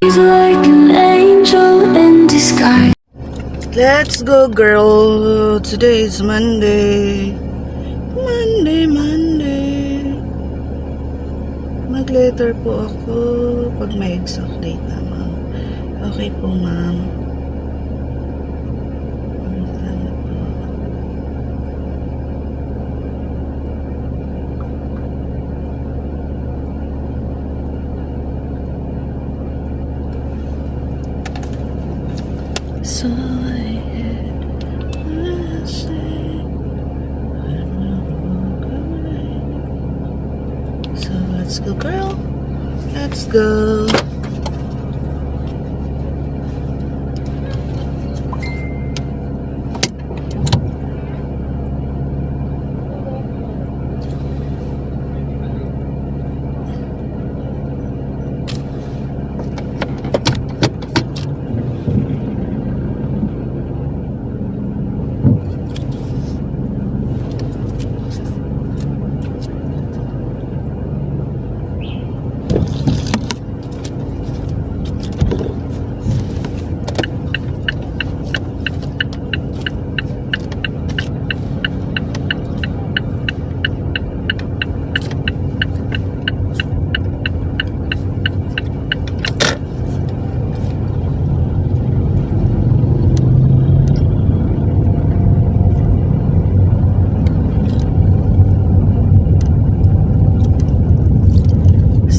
like an angel in disguise. Let's go, girl. Today is Monday. Monday. Mag-letter po ako pag may exact date na, ma'am. Okay po, ma'am. So I had so let's go, girl. Let's go.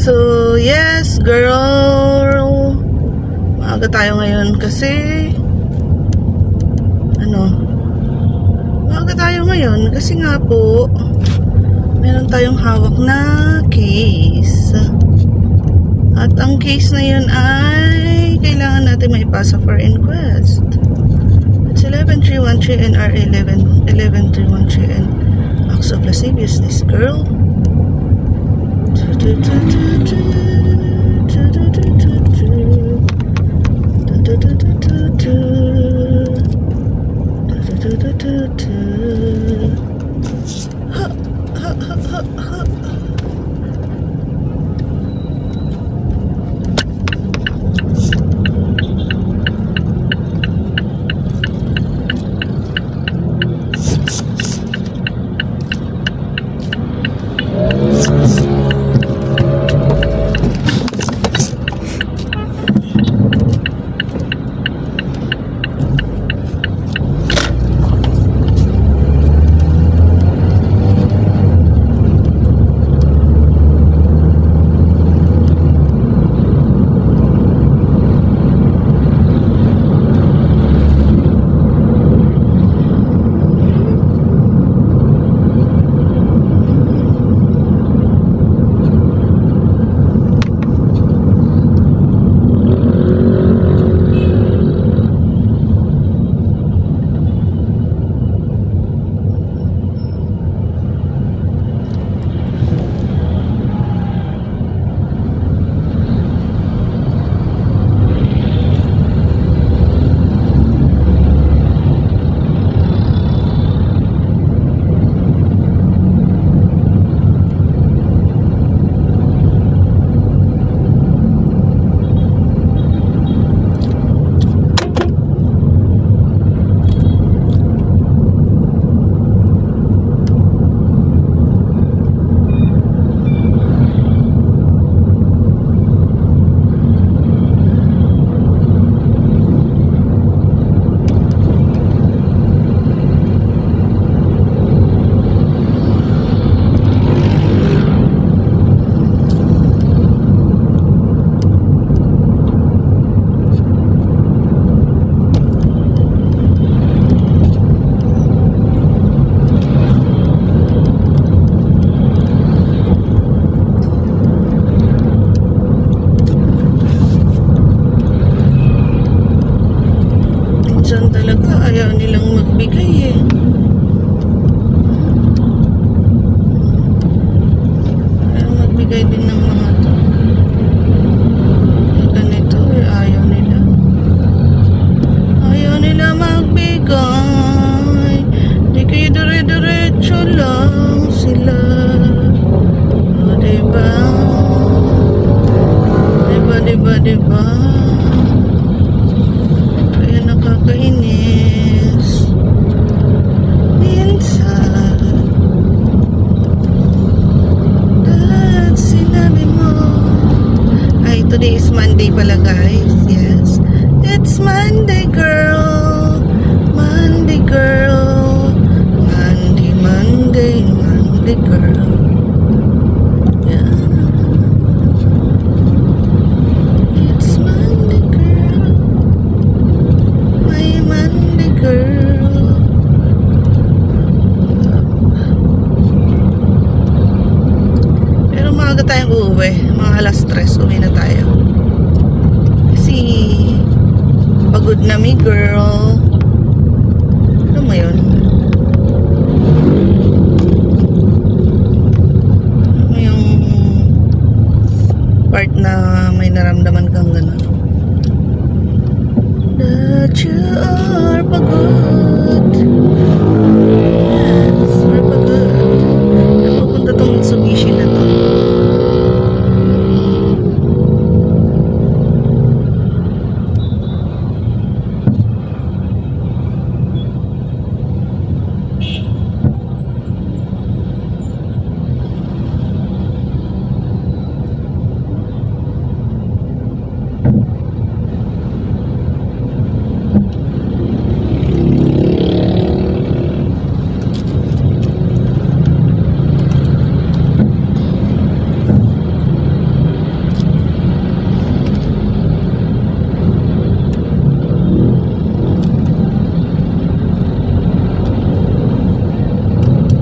So, yes, girl. Maaga tayo ngayon kasi maaga tayo ngayon kasi nga po meron tayong hawak na case. At ang case na yun ay kailangan natin maipasa for inquest. It's 11313 NR 11313 and acts of lasciviousness, girl. Monday pala guys. Yes. It's Monday girl. Monday girl. Monday, Monday, Monday girl. Yeah. It's Monday girl. My Monday girl. Pero maaga tayong uuwi. Mga alas 3 uwi na tayo. Kasi pagod na mi girl. Ano mo yun? Ano mo yung part na may naramdaman kang gano'n? That you are pagod. Yes, we're pagod. Napupunta tong Mitsubishi na to.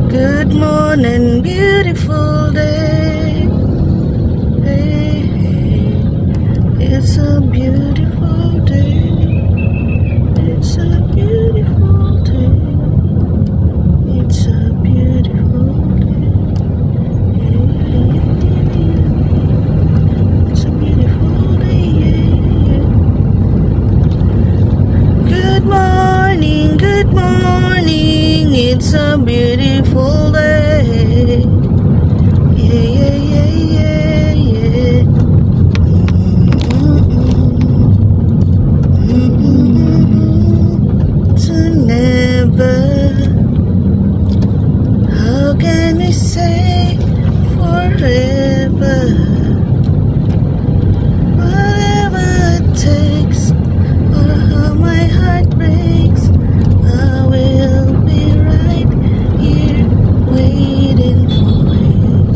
Good morning, beautiful day. Hey, hey, it's a beautiful day. It's a beautiful day. It's a beautiful day. Hey, hey, hey. It's a beautiful day. Yeah, yeah. Good morning, good morning. It's a beautiful day. Yeah, yeah, yeah, yeah, yeah. To never. How can we say forever? Whatever it takes, or how my heart breaks, I will be right here waiting for you.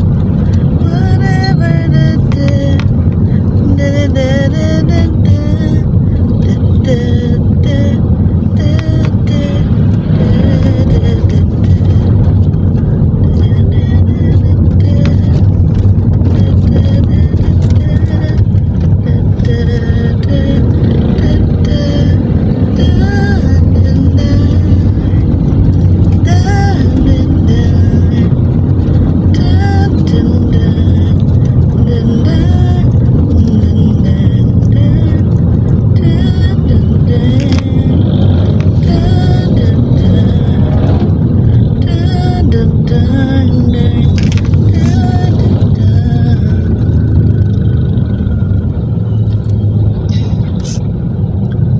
Whatever the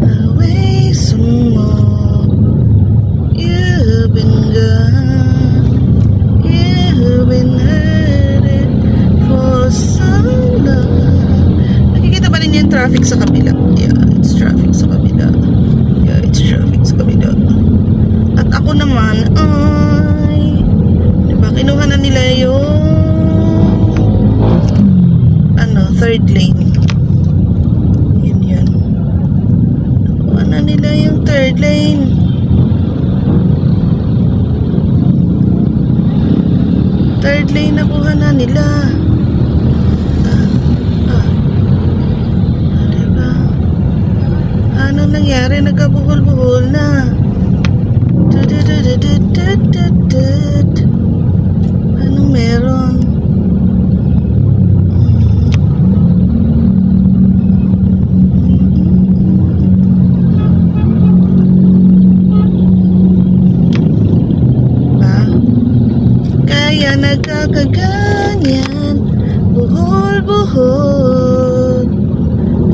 away some more. You've been gone. You've been hurting for so long. Nakikita ba ninyo yung traffic sa kabila? Yeah, it's traffic sa kabila. Yeah, it's traffic sa kabila. At ako naman ay, diba, kinuha na nila yung third lane. Yun. Nakuha na nila yung third lane. Third lane nakuha na nila. Diba? Anong nangyari? Nagkabuhol-buhol na. Anong meron? Kaya nagkakaganyan, buhol-buhol.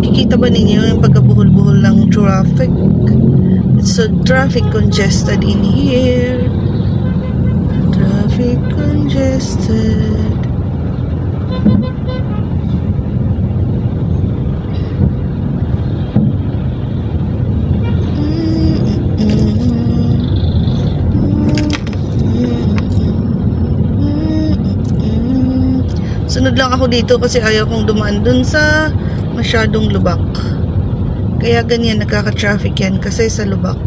Kikita ba ninyo yung pagkabuhol-buhol ng traffic? It's so traffic congested in here. Traffic congested. Sumunod lang ako dito kasi ayaw kong dumaan dun sa masyadong lubak. Kaya ganyan, nagkaka-traffic yan kasi sa lubak.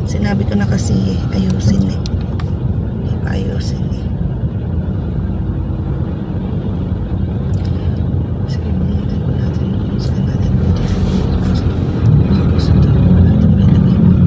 Sinabi ko na kasi ayusin eh. Hindi pa ayusin eh. Sige, bunutin ko natin kung saan natin pwede sa tao natin may lagay mo.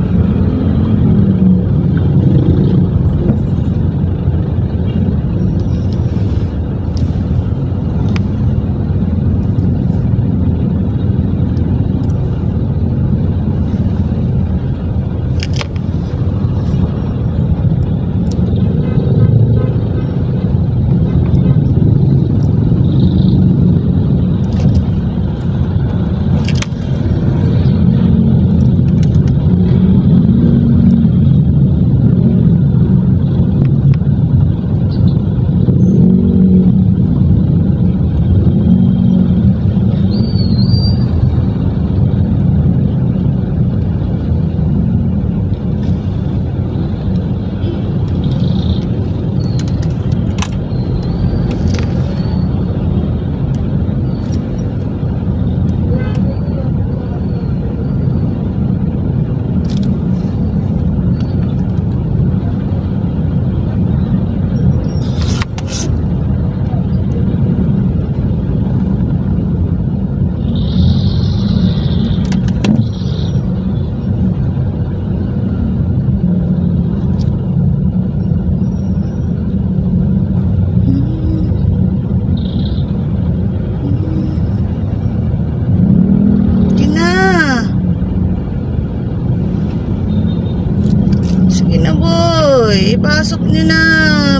Ipasok niyo na,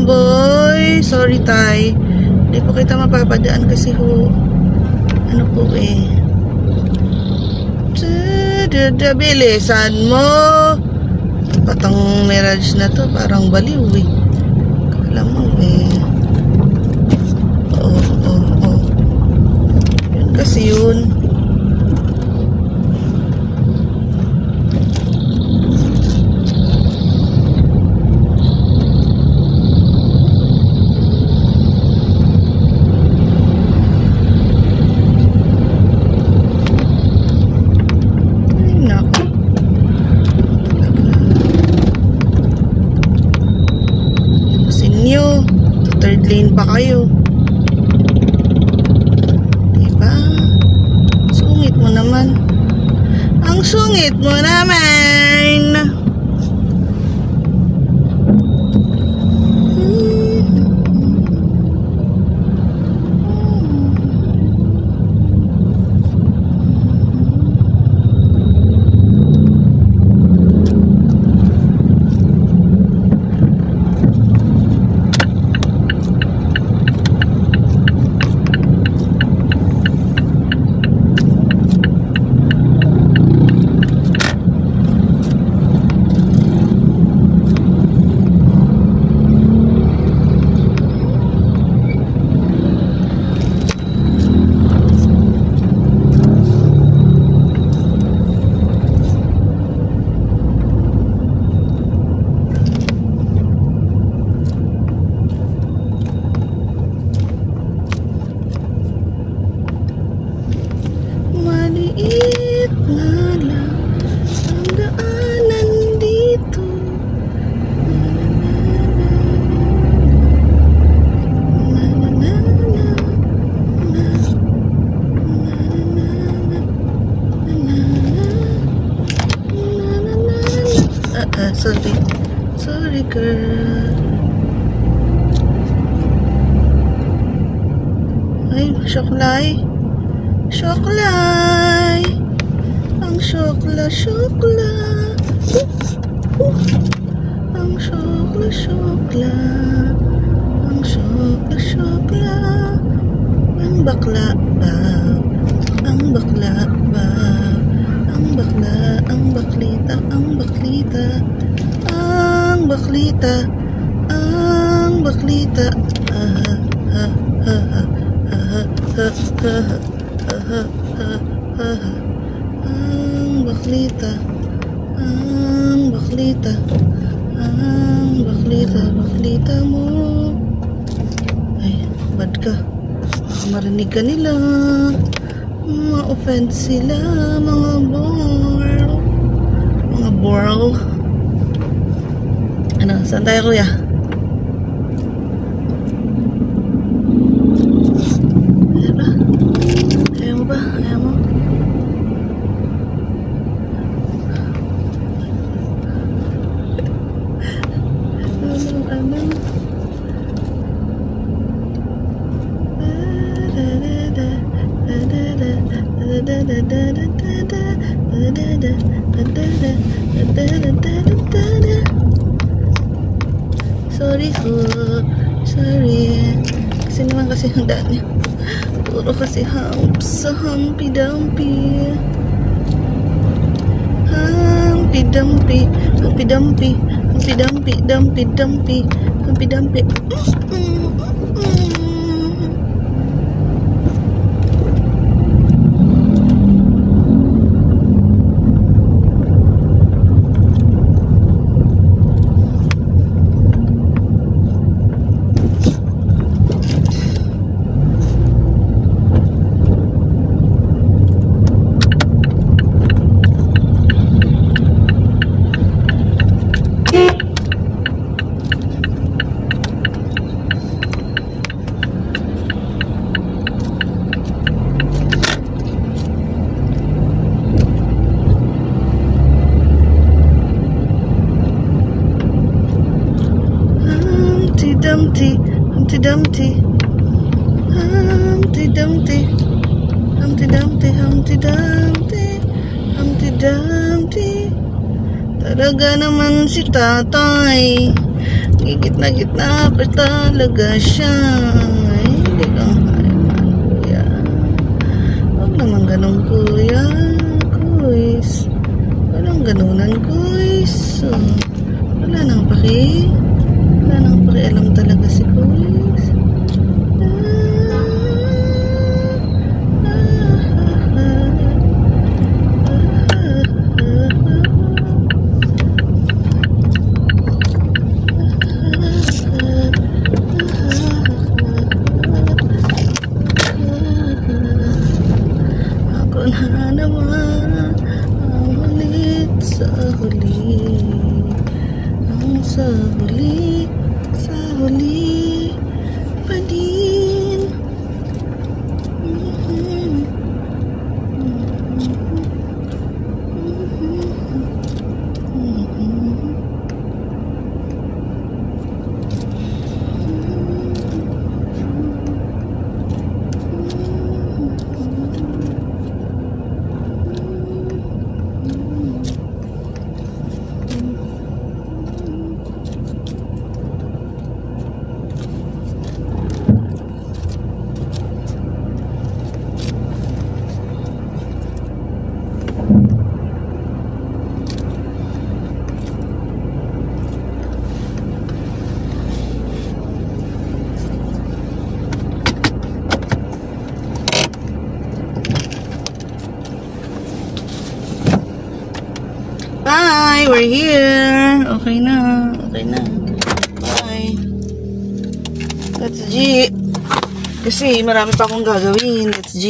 boy. Sorry, tay. Hindi po kita mapapadaan kasi ho. Ano po eh. Bilisan mo. Patang Mirage na to. Parang baliw eh. Kala mo eh. Oo. Yun kasi yun. Third lane pa kayo. Diba? Sungit mo naman. Ang sungit mo naman. Maliit na lang ang daanan dito. Sorry girl. Ay, syoklay. Syoklay. Ang syokla. Ang syokla. Ang syokla. Ang bakla ba? Ang bakla ba? Ang bakla, ang baklita, ang baklita. Ang baklita. Ang baklita. Ang baklita, ang baklita, ang baklita, baklita mo. Ay. Lakad ka. Baka marinig ka nila. Ma-offend sila, mga borl. Mga borl. Ano, saan tayo kuya? Ayaw ba? Ayaw mo ba? Ayaw mo? Ano? Sorry ho. Sorry. Kasi naman kasi ang daan niya. Puro kasi humps sa humpy-dumpy. Humpy-dumpy. Humpy-dumpy. Humpy-dumpy. Dumpy-dumpy. Humpy-dumpy. Humpty Dumpty, Humpty Dumpty, Humpty Dumpty, Humpty Dumpty, Humpty Dumpty. Talaga naman si tatay. Gigit na gitna pa talaga siya. Ay, hindi ka kaiman, kuya. Huwag naman ganun, kuya. Kuys. Walang ganunan, kuys. Wala nang paki. Wala nang pakialam talaga si Kuys. Ako na naman ang ulit sa huli. Ang sa huli pa din. Bye! We're here! Okay na. Okay na. Bye. That's G. Kasi marami pa akong gagawin. That's G.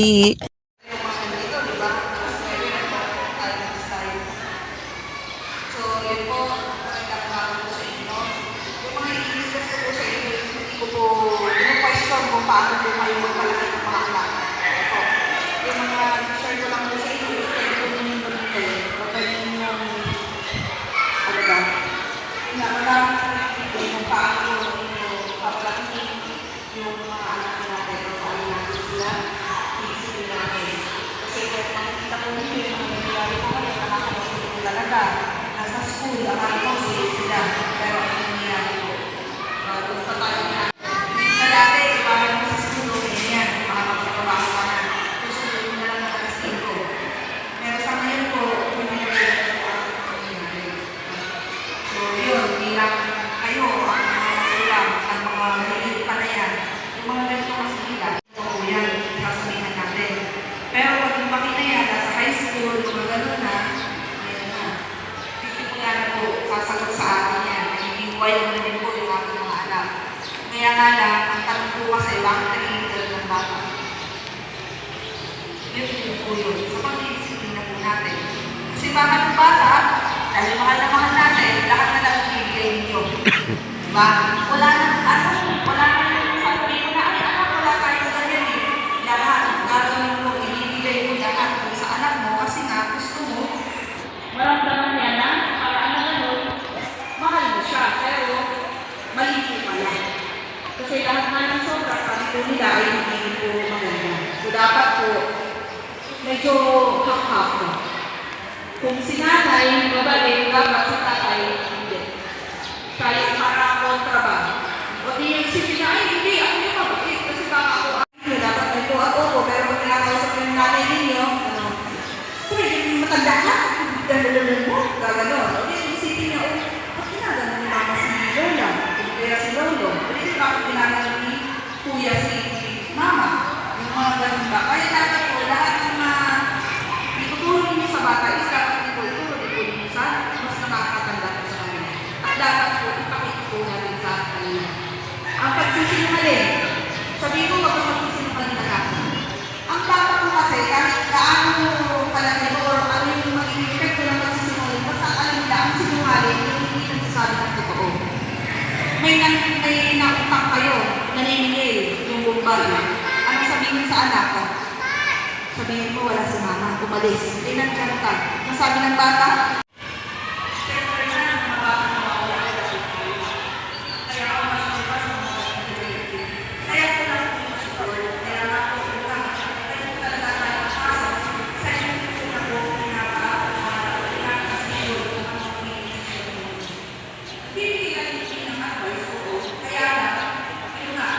Nasa school, akala ko safe sila. Pero ang nangyayari ko, doon pa tayo na. Sa dati, parang sa school, okay yan. Makakapagpapasok ka na. Susunod mo na lang ng alas 5. Pero sa ngayon po, hindi na nangyayari. So yun, bilang kayo, ang mga ulam, ang mga mahilig pa na yan, yung mga ganito kasi nila, ito yan, sasabihan natin. Pero pag lumaki na yan, nasa high school, mga gano'n na, ayan na. Kasi po yan po, po yun. Sa pagdidisiplina po natin. Kasi baka ng bata, dahil mahal na mahal natin, lahat na lang ibigay ninyo. Diba? Wala na yung sasabihin ko na, ay anak, wala tayong ganyan eh. Lahat, gagawin mo, ibibigay mo lahat sa anak mo kasi nga gusto mo, maramdaman niya na, parang na gano'n, mahal mo siya, pero mali po pala. Kasi lahat nga ng sobra, sabi po nila ay hindi po maganda. So dapat po, medyo half-half na. Kung si nanay, babalik, dapat si tatay, hindi. Kahit para kontra ba? O di yung si ay hindi, ako yung mabait. Kasi baka ako, dapat may po ako, pero kung pinakausap yung nanay ninyo, pwede matanda ka, gano'n mo, gano'n. O di isipin niya, ba't ginagano ni mama si Lola? Kaya si Lolo. O di bakit ginagano ni kuya si mama? Yung mga gano'n ba? Kaya dapat po, lahat ng mga itutulong niyo sa bata is dapat itutulong niyo sa mas nakakatanda po sa kanila. At dapat po, ipakita po natin sa kanila. Ang pagsisinungaling, sabihin ko, wag kang magsisinungaling na natin. Ang bata po kasi, kahit gaano kalaki mo or ano yung magiging effect ng pagsisinungaling, basta alam nila, ang sinungaling, yung hindi nagsasabi ng totoo. May nautang kayo, naniningil yung bumbag. Anong sabihin sa anak? Sabihin mo, wala si mama, umalis. Hindi nandiyan ka. Masabi ng bata, siyempre na, mga bata na mawala ka na. Kaya ako masulipas sa mga bata. Kaya ko lang po yung support. Kaya ako po lang. Kaya ko talaga tayo masasok. Sa inyo po na po, pinaka-siguro ng mga pinisip. Hindi lang yung ng advice ko. Kaya lang, yun nga,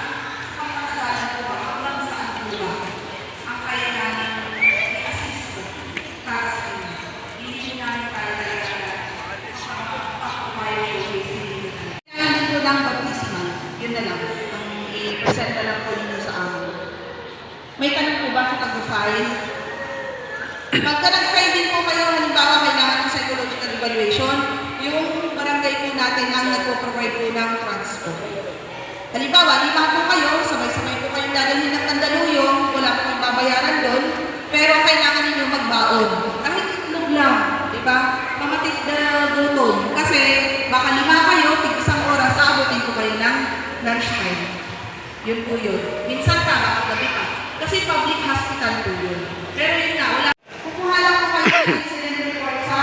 pang matagalan ko ba, hanggang saan po ba? Ang kaya namin i-assist para sa inyo. Hindi namin talaga pakumayo yung basic. Kaya dito lang baptismal. Yun na lang. Ang i-present na lang po ninyo sa amin. May tanong po ba sa pag-file? Pagka nag-file din po kayo, halimbawa kailangan ng psychological evaluation, yung barangay po natin ang nagpo-provide po ng transport. Halimbawa, 5 po kayo, sabay-sabay po kayong dadalhin ng Mandaluyong, wala po kayong babayaran doon, pero kailangan ninyo magbaon. Kahit itlog lang, di ba? Pamatik na doon. Kasi baka 5 kayo, tig-isang oras, aabutin ko kayo ng lunchtime. Yun po yun. Minsan ka, baka gabi ka. Kasi public hospital po yun. Pero yun nga, wala. Kukuha lang po kayo ng incident report sa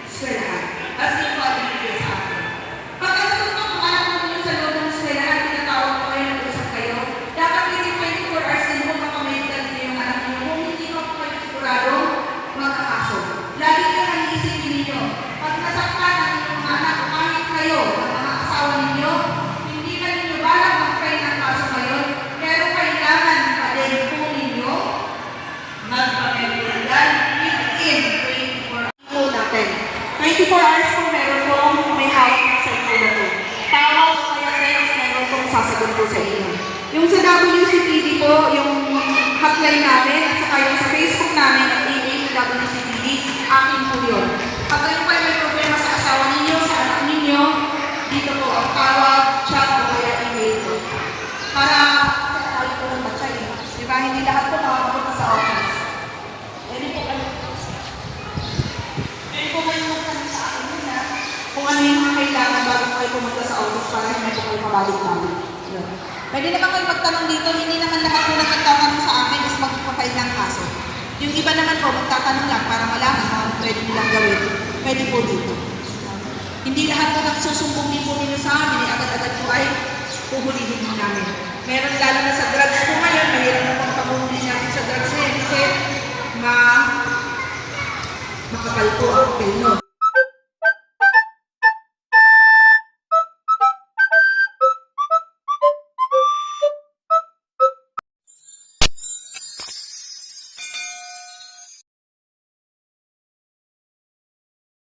eskwelahan. As in po, ibigay sa akin. Pag ano po, kung alam mo nyo sa loob ng eskwelahan, tinatawag ko kayo, nag-usap kayo, dapat within 24 hours din mo makamedical din yung anak nyo. Kung hindi mo po kayo sigurado, magkakaso. Lagi ka nang isipin ninyo. Pag nasaktan ang inyong anak, kahit kayo, ang mga asawa ninyo, hindi ka ninyo balang mag-file ng kaso ngayon, pero kailangan pa din po ninyo magpamedical within 24 hours natin. 24 hours po meron pong may hawak na sa inyo na po. Tawag po kaya friends, meron pong sasagot po sa inyo. Yung sa WCPD po, yung hotline namin, at saka yung sa Facebook namin, at WCPD, akin po yun. Pag kayo pa may problema sa asawa ninyo, sa anak ninyo, dito po ang tawag, chat, o kaya email po. Para sa tawag po ng batay. Diba, hindi lahat po makakapunta sa office. Pwede po kayo magtanong sa akin yun na kung ano yung mga kailangan bago kayo pumunta sa office para hindi po kayo mabalik-balik. Pwede naman kayo magtanong dito, hindi naman lahat po nagtatanong sa akin is magpapile ng kaso. Yung iba naman po, magtatanong lang para malaman kung ano pwede nilang gawin. Pwede po dito. Hindi lahat po nagsusumbong din po ninyo sa amin, agad-agad po ay puhulihin din namin. Meron lalo na sa drugs po ngayon, mahirap na pong paghuhuli natin sa drugs ngayon kasi makapal po ang pino.